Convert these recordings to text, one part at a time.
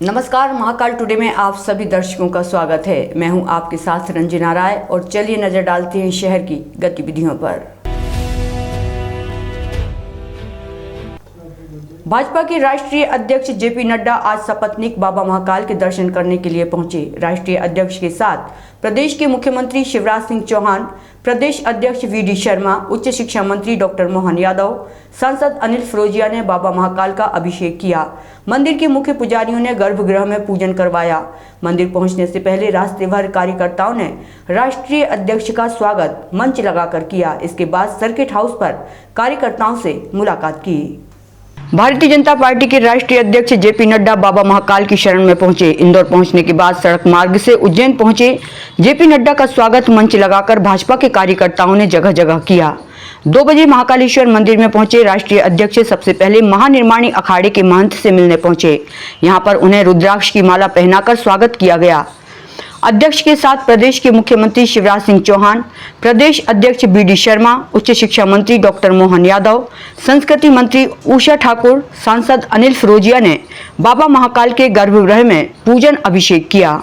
नमस्कार, महाकाल टुडे में आप सभी दर्शकों का स्वागत है। मैं हूं आपके साथ रंजना राय और चलिए नजर डालते हैं शहर की गतिविधियों पर। भाजपा के राष्ट्रीय अध्यक्ष जेपी नड्डा आज सपत्नीक बाबा महाकाल के दर्शन करने के लिए पहुंचे। राष्ट्रीय अध्यक्ष के साथ प्रदेश के मुख्यमंत्री शिवराज सिंह चौहान, प्रदेश अध्यक्ष वी.डी. शर्मा, उच्च शिक्षा मंत्री डॉक्टर मोहन यादव, सांसद अनिल फिरोजिया ने बाबा महाकाल का अभिषेक किया। मंदिर के मुख्य पुजारियों ने गर्भगृह में पूजन करवाया। मंदिर पहुंचने से पहले रास्ते भर कार्यकर्ताओं ने राष्ट्रीय अध्यक्ष का स्वागत मंच लगाकर किया। इसके बाद सर्किट हाउस पर कार्यकर्ताओं से मुलाकात की। भारतीय जनता पार्टी के राष्ट्रीय अध्यक्ष जेपी नड्डा बाबा महाकाल की शरण में पहुंचे। इंदौर पहुंचने के बाद सड़क मार्ग से उज्जैन पहुंचे। जेपी नड्डा का स्वागत मंच लगाकर भाजपा के कार्यकर्ताओं ने जगह जगह किया। 2 बजे महाकालेश्वर मंदिर में पहुंचे राष्ट्रीय अध्यक्ष सबसे पहले महानिर्माणी अखाड़े के महंत से मिलने पहुंचे। यहां पर उन्हें रुद्राक्ष की माला पहनाकर स्वागत किया गया। अध्यक्ष के साथ प्रदेश के मुख्यमंत्री शिवराज सिंह चौहान, प्रदेश अध्यक्ष वी.डी. शर्मा, उच्च शिक्षा मंत्री डॉक्टर मोहन यादव, संस्कृति मंत्री उषा ठाकुर, सांसद अनिल फिरोजिया ने बाबा महाकाल के गर्भगृह में पूजन अभिषेक किया।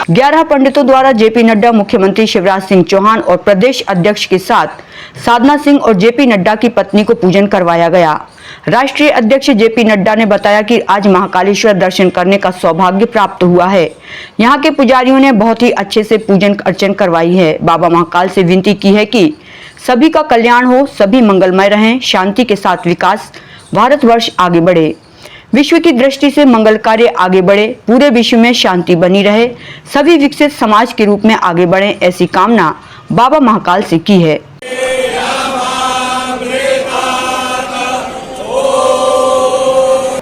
ग्यारह पंडितों द्वारा जेपी नड्डा, मुख्यमंत्री शिवराज सिंह चौहान और प्रदेश अध्यक्ष के साथ साधना सिंह और जेपी नड्डा की पत्नी को पूजन करवाया गया। राष्ट्रीय अध्यक्ष जेपी नड्डा ने बताया कि आज महाकालेश्वर दर्शन करने का सौभाग्य प्राप्त हुआ है। यहाँ के पुजारियों ने बहुत ही अच्छे से पूजन अर्चन करवाई है। बाबा महाकाल से विनती की है कि सभी का कल्याण हो, सभी मंगलमय रहें, शांति के साथ विकास, भारतवर्ष आगे बढ़े, विश्व की दृष्टि से मंगल कार्य आगे बढ़े, पूरे विश्व में शांति बनी रहे, सभी विकसित समाज के रूप में आगे बढ़ें, ऐसी कामना बाबा महाकाल से की है।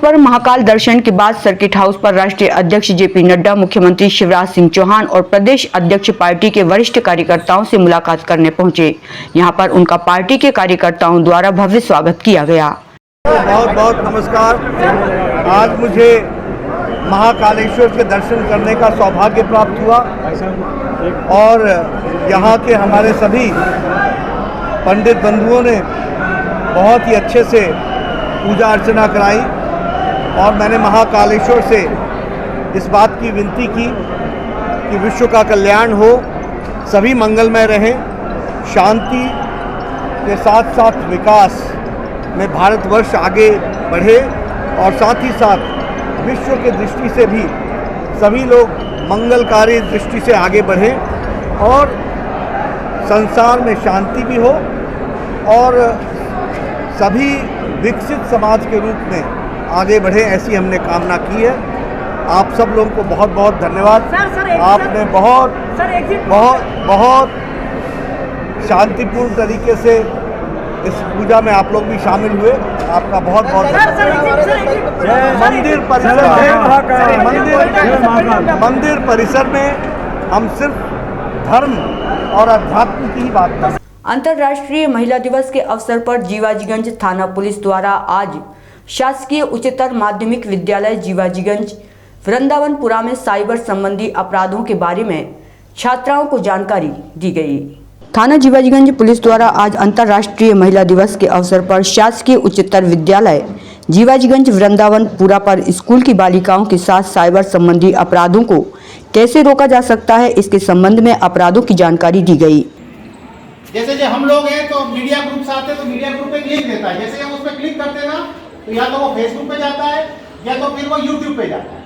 पर महाकाल दर्शन के बाद सर्किट हाउस पर राष्ट्रीय अध्यक्ष जेपी नड्डा, मुख्यमंत्री शिवराज सिंह चौहान और प्रदेश अध्यक्ष पार्टी के वरिष्ठ कार्यकर्ताओं से मुलाकात करने पहुंचे। यहां पर उनका पार्टी के कार्यकर्ताओं द्वारा भव्य स्वागत किया गया। बहुत बहुत नमस्कार। आज मुझे महाकालेश्वर के दर्शन करने का सौभाग्य प्राप्त हुआ और यहाँ के हमारे सभी पंडित बंधुओं ने बहुत ही अच्छे से पूजा अर्चना कराई और मैंने महाकालेश्वर से इस बात की विनती की कि विश्व का कल्याण हो, सभी मंगलमय रहें, शांति के साथ साथ विकास में भारतवर्ष आगे बढ़े और साथ ही साथ विश्व के दृष्टि से भी सभी लोग मंगलकारी दृष्टि से आगे बढ़ें और संसार में शांति भी हो और सभी विकसित समाज के रूप में आगे बढ़े, ऐसी हमने कामना की है। आप सब लोगों को बहुत बहुत धन्यवाद। आपने बहुत शांतिपूर्ण तरीके से इस पूजा में आप लोग भी शामिल हुए। आपका बहुत बहुत मंदिर परिसर में हम सिर्फ धर्म और अध्यात्म की ही बात करते हैं। अंतर्राष्ट्रीय महिला दिवस के अवसर पर जीवाजीगंज थाना पुलिस द्वारा आज शासकीय उच्चतर माध्यमिक विद्यालय जीवाजीगंज वृंदावनपुरा में साइबर संबंधी अपराधों के बारे में छात्राओं को जानकारी दी गई। थाना जीवाजीगंज पुलिस द्वारा आज अंतर्राष्ट्रीय महिला दिवस के अवसर पर शासकीय उच्चतर विद्यालय जीवाजीगंज वृंदावनपुरा पर स्कूल की बालिकाओं के साथ साइबर संबंधी अपराधों को कैसे रोका जा सकता है, इसके संबंध में अपराधों की जानकारी दी गई। जैसे हम लोग हैं तो मीडिया ग्रुप से आते हैं तो मीडिया ग्रुप पे क्लिक देता है। जैसे हम उस पर क्लिक करते हैं ना तो या तो वो फेसबुक पे जाता है या तो फिर वो यूट्यूब पे जाता है।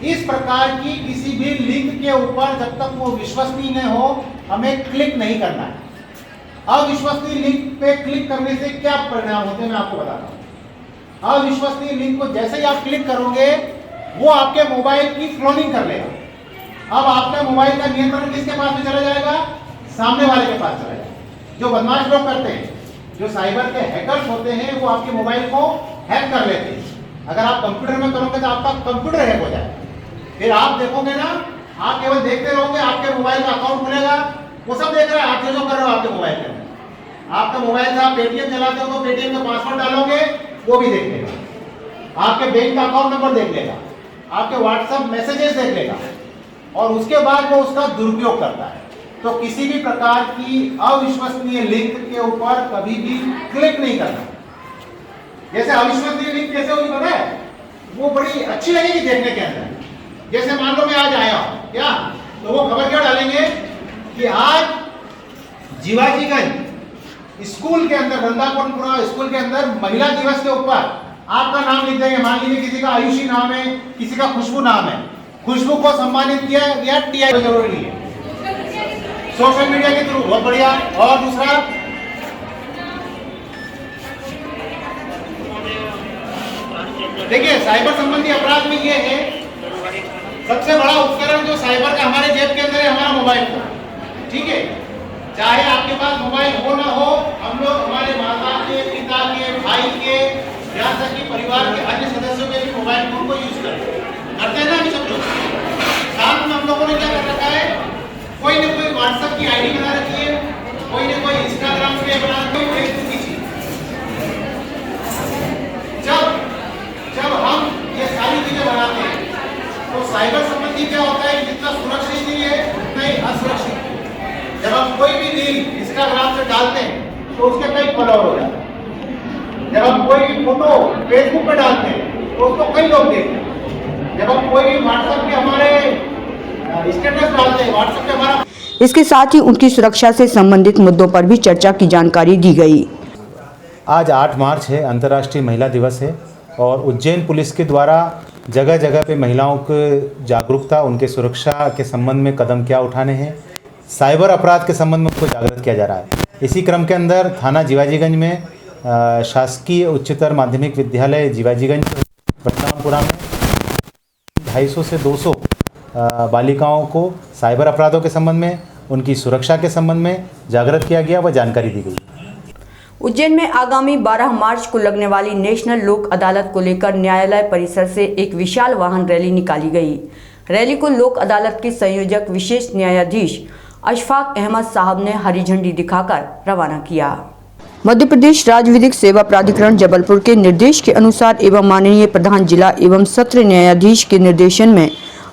इस प्रकार की किसी भी लिंक के ऊपर जब तक वो विश्वसनीय न हो हमें क्लिक नहीं करना है। अविश्वसनीय लिंक पे क्लिक करने से क्या परिणाम होते हैं मैं आपको बताता हूँ। अविश्वसनीय लिंक को जैसे ही आप क्लिक करोगे वो आपके मोबाइल की क्लोनिंग कर लेगा। अब आपका मोबाइल का नियंत्रण किसके पास में चला जाएगा? सामने वाले के पास चला जाएगा। जो बदमाश लोग करते हैं, जो साइबर के हैकर्स होते हैं, वो आपके मोबाइल को हैक कर लेते हैं। अगर आप कंप्यूटर में करोगे तो आपका कंप्यूटर हैक हो जाएगा। फिर आप देखोगे ना, आप केवल देखते रहोगे, आपके मोबाइल का अकाउंट खुलेगा, वो सब देख रहा है आप जो कर रहे हो आपके मोबाइल के अंदर। आपका मोबाइल से आप पेटीएम चलाते हो तो पेटीएम का पासवर्ड डालोगे, वो भी देख लेगा। आपके बैंक का अकाउंट नंबर देख लेगा, आपके व्हाट्सएप मैसेजेस देख लेगा और उसके बाद वो उसका दुरुपयोग करता है। तो किसी भी प्रकार की अविश्वसनीय लिंक के ऊपर कभी भी क्लिक नहीं करना। जैसे अविश्वसनीय लिंक कैसे होगी पता है? वो बड़ी अच्छी लगेगी देखने के अंदर। जैसे मान लो मैं आज आया हूं क्या, तो वो खबर क्या डालेंगे कि आज जीवाजीगंज स्कूल के अंदर, वृंदावनपुरा स्कूल के अंदर महिला दिवस के ऊपर आपका नाम लिख देंगे। मान लीजिए किसी का आयुषी नाम है, किसी का खुशबू नाम है, खुशबू को सम्मानित किया गया, टीआई जरूरी नहीं है, सोशल मीडिया के थ्रू, बहुत बढ़िया। और दूसरा, देखिए साइबर संबंधी अपराध में ये है, सबसे बड़ा उपकरण जो साइबर का हमारे जेब के अंदर है, हमारा मोबाइल फोन। ठीक है, चाहे आपके पास मोबाइल हो ना हो, हम लोग हमारे माता के, पिता के, भाई के, यहाँ तक कि परिवार के अन्य सदस्यों के भी मोबाइल फोन को यूज करते हैं ना अभी सब लोग। साथ में हम लोगों ने क्या कर रखा है, कोई ना कोई व्हाट्सएप की आईडी बना रखी है, कोई ना कोई इंस्टाग्राम पे बना रखी है, फेसबुक की चीज। जब हम ये सारी चीजें बनाते हैं तो साइबर संबंधी क्या होता है, जितना सुरक्षित नहीं है उतना ही असुरक्षित है। जब हम कोई भी रील इंस्टाग्राम से डालते हैं तो उसके कई फॉलोअर हो जाते हैं। जब हम कोई भी फोटो फेसबुक पे डालते हैं तो उसको कई लोग देखते हैं। जब हम कोई भी व्हाट्सएप पे हमारे स्टेटस डालते हैं, व्हाट्सएप पे हमारा, इसके साथ ही उनकी सुरक्षा से संबंधित मुद्दों पर भी चर्चा की जानकारी दी गई। आज 8 मार्च है, अंतर्राष्ट्रीय महिला दिवस है और उज्जैन पुलिस के द्वारा जगह जगह पे महिलाओं को जागरूकता, उनके सुरक्षा के संबंध में कदम क्या उठाने हैं, साइबर अपराध के संबंध में उनको जागृत किया जा रहा है। इसी क्रम के अंदर थाना जीवाजीगंज में शासकीय उच्चतर माध्यमिक विद्यालय जीवाजीगंज वृंदावनपुरा में 250 से 200 बालिकाओं को साइबर अपराधों के संबंध में, उनकी सुरक्षा के संबंध में जागृत किया गया व जानकारी दी गई। उज्जैन में आगामी 12 मार्च को लगने वाली नेशनल लोक अदालत को लेकर न्यायालय परिसर से एक विशाल वाहन रैली निकाली गई। रैली को लोक अदालत के संयोजक विशेष न्यायाधीश अशफाक अहमद साहब ने हरी झंडी दिखाकर रवाना किया। मध्य प्रदेश राज्य विधिक सेवा प्राधिकरण जबलपुर के निर्देश के अनुसार एवं माननीय प्रधान जिला एवं सत्र न्यायाधीश के निर्देशन में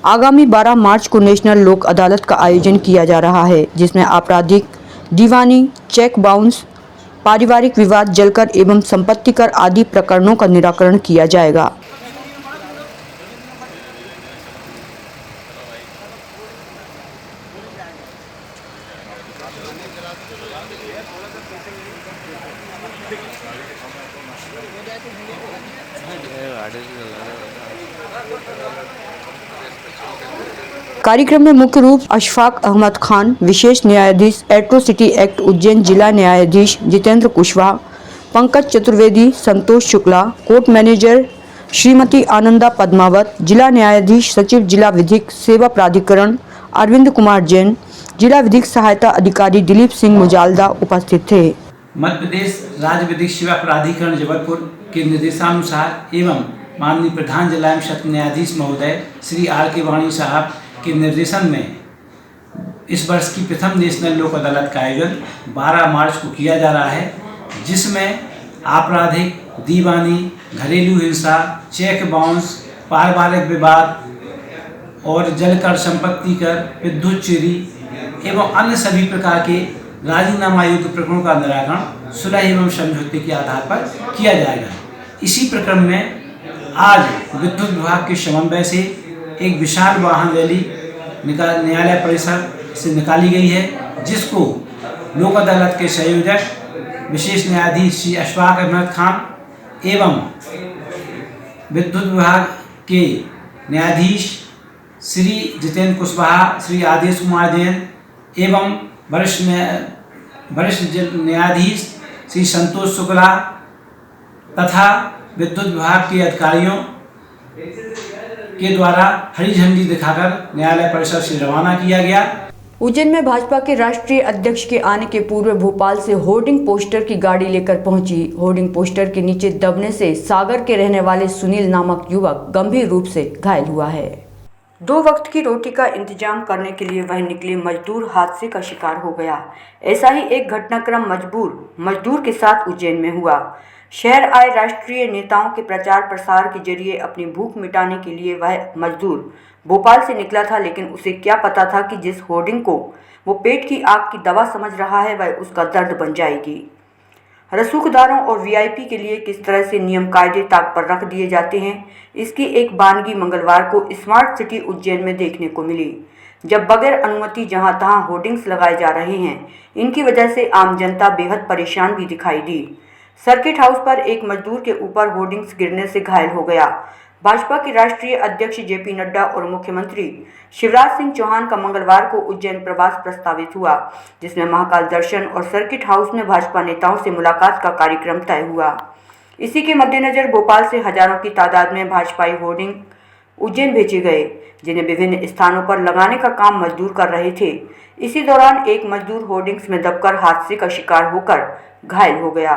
आगामी 12 मार्च को नेशनल लोक अदालत का आयोजन किया जा रहा है, जिसमें आपराधिक, दीवानी, चेक बाउंस, पारिवारिक विवाद, जलकर एवं संपत्ति कर आदि प्रकरणों का निराकरण किया जाएगा। कार्यक्रम में मुख्य रूप अशफाक अहमद खान, विशेष न्यायाधीश एट्रोसिटी एक्ट उज्जैन, जिला न्यायाधीश जितेंद्र कुशवाहा, पंकज चतुर्वेदी, संतोष शुक्ला, कोर्ट मैनेजर श्रीमती आनंदा पद्मावत, जिला न्यायाधीश सचिव जिला विधिक सेवा प्राधिकरण अरविंद कुमार जैन, जिला विधिक सहायता अधिकारी दिलीप सिंह मुजालदा उपस्थित थे। मध्य प्रदेश राज्य विधिक सेवा प्राधिकरण जबलपुर के निर्देशानुसार एवं माननीय प्रधान जिला एवं सत्र न्यायाधीश महोदय श्री R.K. वाणी साहब के निर्देशन में इस वर्ष की प्रथम नेशनल लोक अदालत का आयोजन 12 मार्च को किया जा रहा है, जिसमें आपराधिक, दीवानी, घरेलू हिंसा, चेक बाउंस, पारिवारिक विवाद और जलकर, संपत्ति कर, विद्युत चोरी एवं अन्य सभी प्रकार के राजीनामा योग्य प्रकरणों का निराकरण सुलह एवं समझौते के आधार पर किया जाएगा। इसी प्रक्रम में आज विद्युत विभाग के समन्वय से एक विशाल वाहन रैली न्यायालय परिसर से निकाली गई है, जिसको लोक अदालत के संयोजक विशेष न्यायाधीश श्री अशफाक अहमद खान एवं विद्युत विभाग के न्यायाधीश श्री जितेंद्र कुशवाहा, श्री आदेश कुमार जैन एवं वरिष्ठ न्यायाधीश श्री संतोष शुक्ला तथा विद्युत विभाग के अधिकारियों के द्वारा हरी झंडी दिखाकर न्यायालय परिसर से रवाना किया गया। उज्जैन में भाजपा के राष्ट्रीय अध्यक्ष के आने के पूर्व भोपाल से होर्डिंग पोस्टर की गाड़ी लेकर पहुंची। होर्डिंग पोस्टर के नीचे दबने से सागर के रहने वाले सुनील नामक युवक गंभीर रूप से घायल हुआ है। 2 वक्त की रोटी का इंतजाम करने के लिए वह निकले मजदूर हादसे का शिकार हो गया। ऐसा ही एक घटनाक्रम मजदूर के साथ उज्जैन में हुआ। शहर आए राष्ट्रीय नेताओं के प्रचार प्रसार के जरिए अपनी भूख मिटाने के लिए वह मजदूर भोपाल से निकला था, लेकिन उसे क्या पता था कि जिस होर्डिंग को वो पेट की आग की दवा समझ रहा है वह उसका दर्द बन जाएगी। रसूखदारों और वीआईपी के लिए किस तरह से नियम कायदे ताक पर रख दिए जाते हैं, इसकी एक बानगी मंगलवार को स्मार्ट सिटी उज्जैन में देखने को मिली, जब बगैर अनुमति जहां तहां होर्डिंग्स लगाए जा रहे हैं। इनकी वजह से आम जनता बेहद परेशान भी दिखाई दी। सर्किट हाउस पर एक मजदूर के ऊपर होर्डिंग्स गिरने से घायल हो गया। भाजपा के राष्ट्रीय अध्यक्ष जेपी नड्डा और मुख्यमंत्री शिवराज सिंह चौहान का मंगलवार को उज्जैन प्रवास प्रस्तावित हुआ, जिसमें महाकाल दर्शन और सर्किट हाउस में भाजपा नेताओं से मुलाकात का कार्यक्रम तय हुआ। इसी के मद्देनजर भोपाल से हजारों की तादाद में भाजपाई होर्डिंग उज्जैन भेजे गए, जिन्हें विभिन्न स्थानों पर लगाने का काम मजदूर कर रहे थे। इसी दौरान एक मजदूर होर्डिंग्स में दबकर हादसे का शिकार होकर घायल हो गया।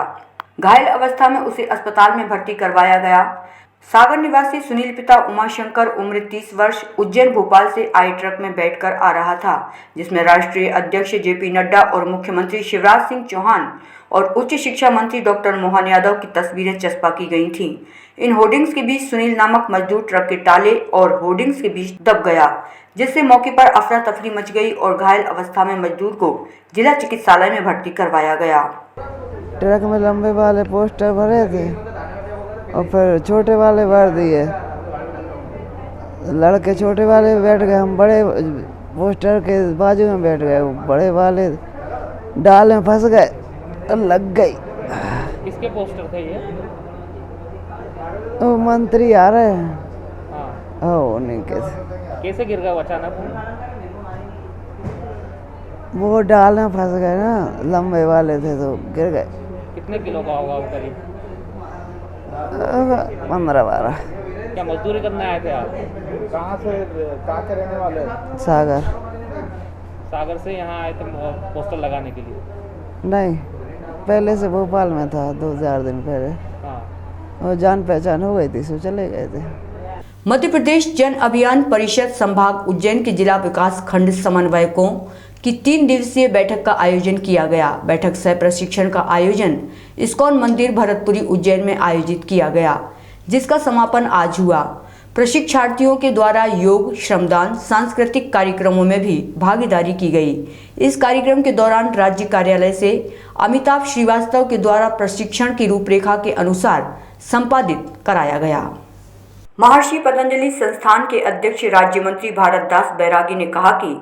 घायल अवस्था में उसे अस्पताल में भर्ती करवाया गया। सागर निवासी सुनील पिता उमाशंकर उम्र 30 वर्ष उज्जैन भोपाल से आए ट्रक में बैठकर आ रहा था, जिसमें राष्ट्रीय अध्यक्ष जेपी नड्डा और मुख्यमंत्री शिवराज सिंह चौहान और उच्च शिक्षा मंत्री डॉक्टर मोहन यादव की तस्वीरें चस्पा की गई थीं। इन होर्डिंग्स के बीच सुनील नामक मजदूर ट्रक के टाले और होर्डिंग्स के बीच दब गया, जिससे मौके पर अफरा तफरी मच गई और घायल अवस्था में मजदूर को जिला चिकित्सालय में भर्ती करवाया गया। ट्रक में लंबे वाले पोस्टर भरे थे और फिर छोटे वाले भर दिए। लड़के छोटे वाले में बैठ गए, हम बड़े पोस्टर के बाजू में बैठ गए। बड़े वाले डाल में फंस गए और लग गई। किसके पोस्टर थे ये? वो मंत्री आ रहे हैं। हाँ। उन्हीं के कैसे गिर गया अचानक? वो डाल में फंस गए ना, लंबे वाले थे तो गिर गए। कितने किलो का होगा वो करीब? 15-12। क्या मजदूरी करने आए थे आप? कहाँ के रहने वाले? सागर। सागर से यहाँ आए थे पोस्टर लगाने के लिए? नहीं, पहले से भोपाल में था, 2-4 दिन पहले। हाँ। और जान पहचान हो गई थी, सो चले गए थे। मध्य प्रदेश जन अभियान परिषद संभाग उज्जैन के जिला विकास खंड समन्वयकों की 3 दिवसीय बैठक का आयोजन किया गया। बैठक सह प्रशिक्षण का आयोजन इस्कॉन मंदिर भरतपुरी उज्जैन में आयोजित किया गया, जिसका समापन आज हुआ। प्रशिक्षार्थियों के द्वारा योग, श्रमदान, सांस्कृतिक कार्यक्रमों में भी भागीदारी की गई। इस कार्यक्रम के दौरान राज्य कार्यालय से अमिताभ श्रीवास्तव के द्वारा प्रशिक्षण की रूपरेखा के अनुसार संपादित कराया गया। महर्षि पतंजलि संस्थान के अध्यक्ष राज्य मंत्री भारत दास बैरागी ने कहा कि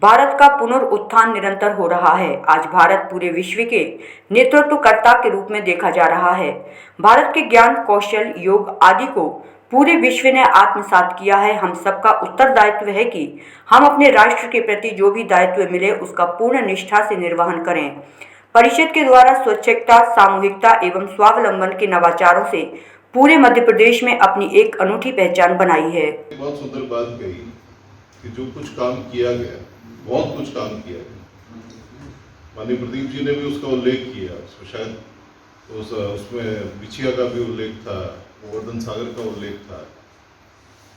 भारत का पुनरुत्थान निरंतर हो रहा है। आज भारत पूरे विश्व के नेतृत्वकर्ता के रूप में देखा जा रहा है। भारत के ज्ञान, कौशल, योग आदि को पूरे विश्व ने आत्मसात किया है। हम सबका उत्तरदायित्व है कि हम अपने राष्ट्र के प्रति जो भी दायित्व मिले उसका पूर्ण निष्ठा से निर्वहन करें। परिषद के द्वारा स्वच्छता, सामूहिकता एवं स्वावलंबन के नवाचारों से पूरे मध्य प्रदेश में अपनी एक अनूठी पहचान बनाई है। बहुत सुंदर बात कही कि जो कुछ काम किया गया, बहुत कुछ काम किया गया। माननीय प्रदीप जी ने भी उसका उल्लेख किया, शायद उसमें बिछिया का भी उल्लेख था, गोवर्धन सागर का उल्लेख था।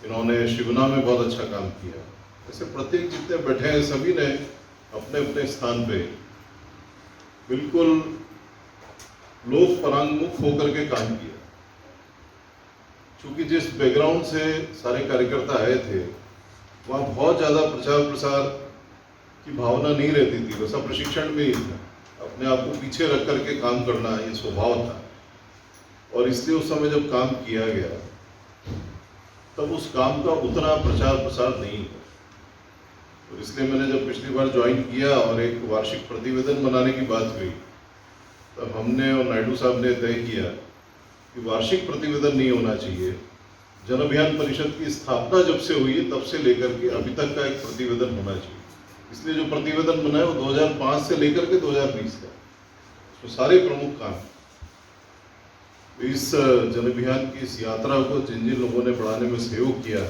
इन्होंने शिवना में बहुत अच्छा काम किया। ऐसे प्रत्येक जितने बैठे हैं सभी ने अपने अपने स्थान पे बिल्कुल लोक परांगमुख होकर के काम किया। क्योंकि जिस बैकग्राउंड से सारे कार्यकर्ता आए थे वहाँ बहुत ज़्यादा प्रचार प्रसार की भावना नहीं रहती थी, वैसा प्रशिक्षण में ही था। अपने आप को पीछे रख करके काम करना ये स्वभाव था, और इसलिए उस समय जब काम किया गया तब उस काम का उतना प्रचार प्रसार नहीं हुआ। तो इसलिए मैंने जब पिछली बार ज्वाइन किया और एक वार्षिक प्रतिवेदन बनाने की बात हुई, तब हमने और नायडू साहब ने तय किया कि वार्षिक प्रतिवेदन नहीं होना चाहिए। जन अभियान परिषद की स्थापना जब से हुई है तब से लेकर के अभी तक का एक प्रतिवेदन होना चाहिए। इसलिए जो प्रतिवेदन बना है वो 2005 से लेकर के 2020 का, उसमें सारे प्रमुख काम। इस जन अभियान की इस यात्रा को जिन जिन लोगों ने बढ़ाने में सहयोग किया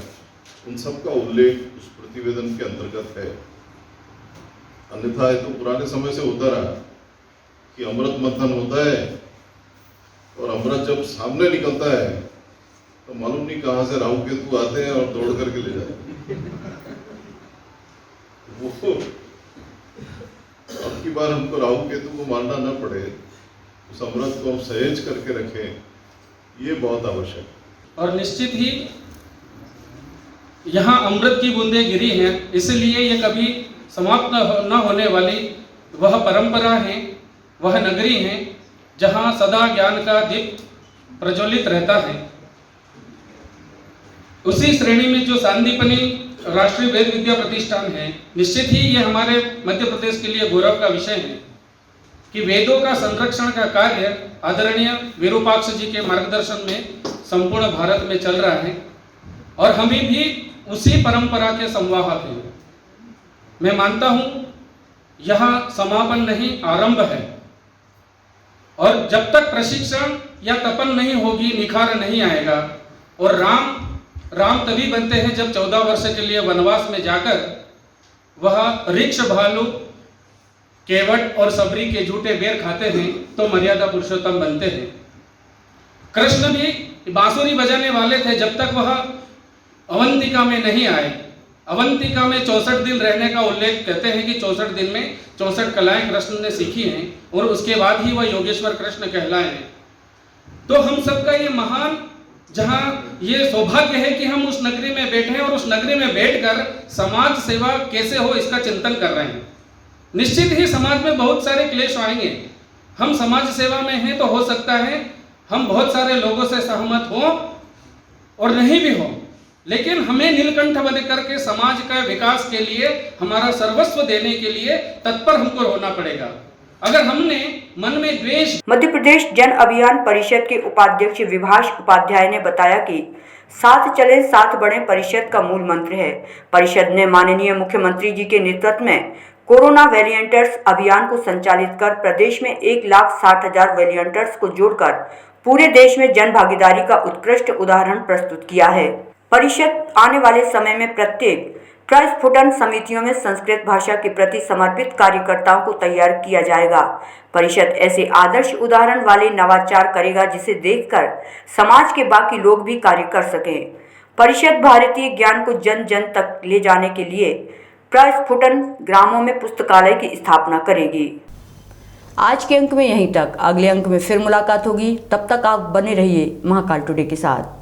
उन सब का उल्लेख उस प्रतिवेदन के अंतर्गत है। अन्यथा तो पुराने समय से होता रहा कि अमृत मंथन होता है और अमृत जब सामने निकलता है तो मालूम नहीं कहाँ से राहु केतु आते हैं और दौड़ करके ले जाते हैं। वो अब की बार हमको राहु केतु को मारना न पड़े उस अमृत को हम सहेज करके रखें, ये बहुत आवश्यक है। और निश्चित ही यहाँ अमृत की बूंदें गिरी हैं, इसलिए ये कभी समाप्त न होने वाली वह परंपरा है, वह नगरी है जहाँ सदा ज्ञान का दीप प्रज्वलित रहता है। उसी श्रेणी में जो सांदीपनी राष्ट्रीय वेद विद्या प्रतिष्ठान है, निश्चित ही ये हमारे मध्य प्रदेश के लिए गौरव का विषय है कि वेदों का संरक्षण का कार्य आदरणीय विरूपाक्ष जी के मार्गदर्शन में संपूर्ण भारत में चल रहा है और हमें भी उसी परंपरा के संवाहक हैं। मैं मानता हूं यह समापन नहीं, आरंभ है, और जब तक प्रशिक्षण या तपन नहीं होगी, निखार नहीं आएगा। और राम तभी बनते हैं जब 14 वर्ष के लिए वनवास में जाकर वह ऋक्ष, भालू, केवट और सबरी के झूठे बेर खाते हैं तो मर्यादा पुरुषोत्तम बनते हैं। कृष्ण भी बांसुरी बजाने वाले थे जब तक वह अवंतिका में नहीं आए। अवंतिका में 64 दिन रहने का उल्लेख कहते हैं कि 64 दिन में 64 कलाएं कृष्ण ने सीखी हैं और उसके बाद ही वह योगेश्वर कृष्ण कहलाए हैं। तो हम सबका ये महान, जहां ये सौभाग्य है कि हम उस नगरी में बैठे और उस नगरी में बैठकर समाज सेवा कैसे हो इसका चिंतन कर रहे हैं। निश्चित ही समाज में बहुत सारे क्लेश आएंगे। हम समाज सेवा में हैं तो हो सकता है हम बहुत सारे लोगों से सहमत हो और नहीं भी हो, लेकिन हमें नीलकंठ बन करके समाज का विकास के लिए, हमारा सर्वस्व देने के लिए तत्पर हमको होना पड़ेगा। अगर हमने मन में द्वेष। मध्य प्रदेश जन अभियान परिषद के उपाध्यक्ष विभाष उपाध्याय ने बताया कि साथ चले साथ बढ़े परिषद का मूल मंत्र है। परिषद ने माननीय मुख्यमंत्री जी के नेतृत्व में कोरोना वॉलंटियर्स अभियान को संचालित कर प्रदेश में 1,60,000 वॉलंटियर्स को जोड़कर पूरे देश में जन भागीदारी का उत्कृष्ट उदाहरण प्रस्तुत किया है। परिषद आने वाले समय में प्रत्येक प्रस्फुटन समितियों में संस्कृत भाषा के प्रति समर्पित कार्यकर्ताओं को तैयार किया जाएगा। परिषद ऐसे आदर्श उदाहरण वाले नवाचार करेगा जिसे देखकर समाज के बाकी लोग भी कार्य कर सकें। परिषद भारतीय ज्ञान को जन जन तक ले जाने के लिए प्रस्फुटन ग्रामों में पुस्तकालय की स्थापना करेगी। आज के अंक में यहीं तक। अगले अंक में फिर मुलाकात होगी। तब तक आप बने रहिए महाकाल टुडे के साथ।